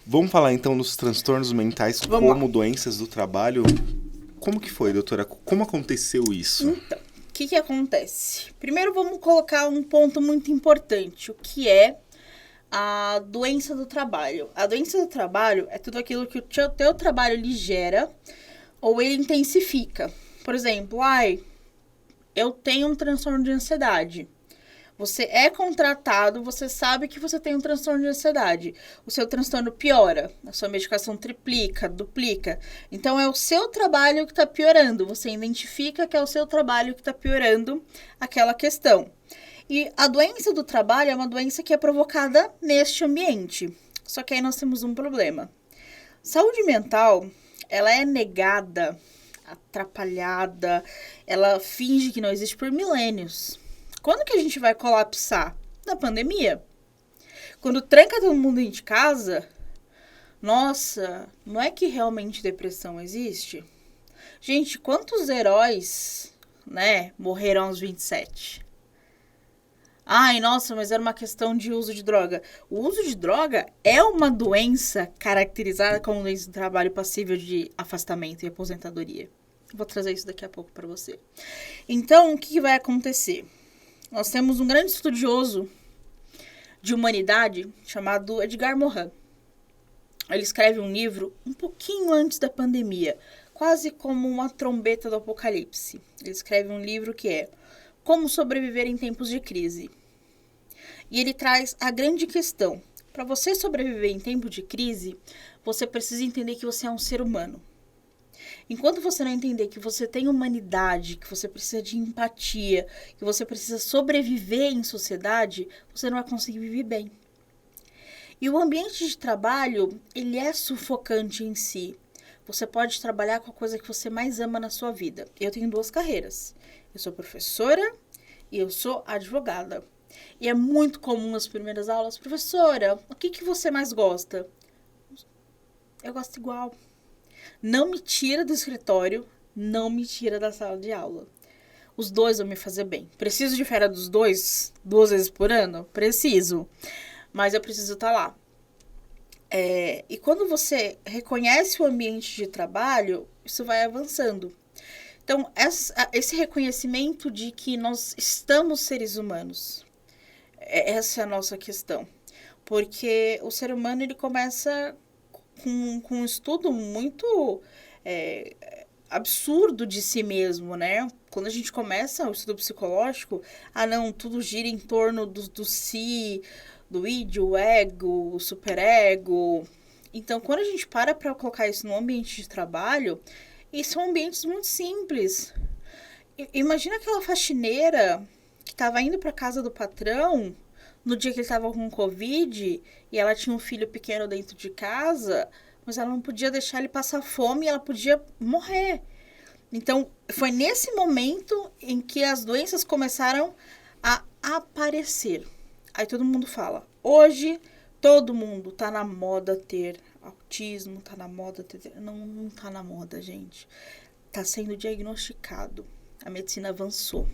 Vamos falar então dos transtornos mentais Vamos lá. como doenças do trabalho. Como que foi, doutora? Como aconteceu isso? Então, o que acontece? Primeiro vamos colocar um ponto muito importante, o que é a doença do trabalho. A doença do trabalho é tudo aquilo que o teu trabalho lhe gera ou ele intensifica. Por exemplo, eu tenho um transtorno de ansiedade. Você é contratado, você sabe que você tem um transtorno de ansiedade. O seu transtorno piora, a sua medicação triplica, duplica. Então é o seu trabalho que está piorando. Você identifica que é o seu trabalho que está piorando aquela questão. E a doença do trabalho é uma doença que é provocada neste ambiente. Só que aí nós temos um problema. Saúde mental, ela é negada, atrapalhada, ela finge que não existe por milênios. Quando que a gente vai colapsar? Na pandemia. Quando tranca todo mundo dentro de casa, nossa, não é que realmente depressão existe? Gente, quantos heróis, né, morreram aos 27? Ai, nossa, mas era uma questão de uso de droga. O uso de droga é uma doença caracterizada como doença do trabalho passível de afastamento e aposentadoria. Vou trazer isso daqui a pouco para você. Então, o que vai acontecer? Nós temos um grande estudioso de humanidade chamado Edgar Morin. Ele escreve um livro um pouquinho antes da pandemia, quase como uma trombeta do apocalipse. Ele escreve um livro que é Como Sobreviver em Tempos de Crise. E ele traz a grande questão. Para você sobreviver em tempo de crise, você precisa entender que você é um ser humano. Enquanto você não entender que você tem humanidade, que você precisa de empatia, que você precisa sobreviver em sociedade, você não vai conseguir viver bem. E o ambiente de trabalho, ele é sufocante em si. Você pode trabalhar com a coisa que você mais ama na sua vida. Eu tenho 2 carreiras. Eu sou professora e eu sou advogada. E é muito comum nas primeiras aulas, professora, o que você mais gosta? Eu gosto igual. Não me tira do escritório, não me tira da sala de aula. Os 2 vão me fazer bem. Preciso de férias dos 2, 2 vezes por ano? Preciso. Mas eu preciso estar lá. E quando você reconhece o ambiente de trabalho, isso vai avançando. Então, esse reconhecimento de que nós estamos seres humanos, essa é a nossa questão. Porque o ser humano, ele começa com um estudo muito absurdo de si mesmo, né? Quando a gente começa o estudo psicológico, não, tudo gira em torno do si, do id, o ego, o superego. Então, quando a gente para colocar isso no ambiente de trabalho, e são ambientes muito simples. Imagina aquela faxineira que estava indo para casa do patrão no dia que ele estava com Covid e ela tinha um filho pequeno dentro de casa, mas ela não podia deixar ele passar fome e ela podia morrer. Então, foi nesse momento em que as doenças começaram a aparecer. Aí todo mundo fala, hoje todo mundo tá na moda ter autismo, tá na moda ter... Não tá na moda, gente. Tá sendo diagnosticado. A medicina avançou.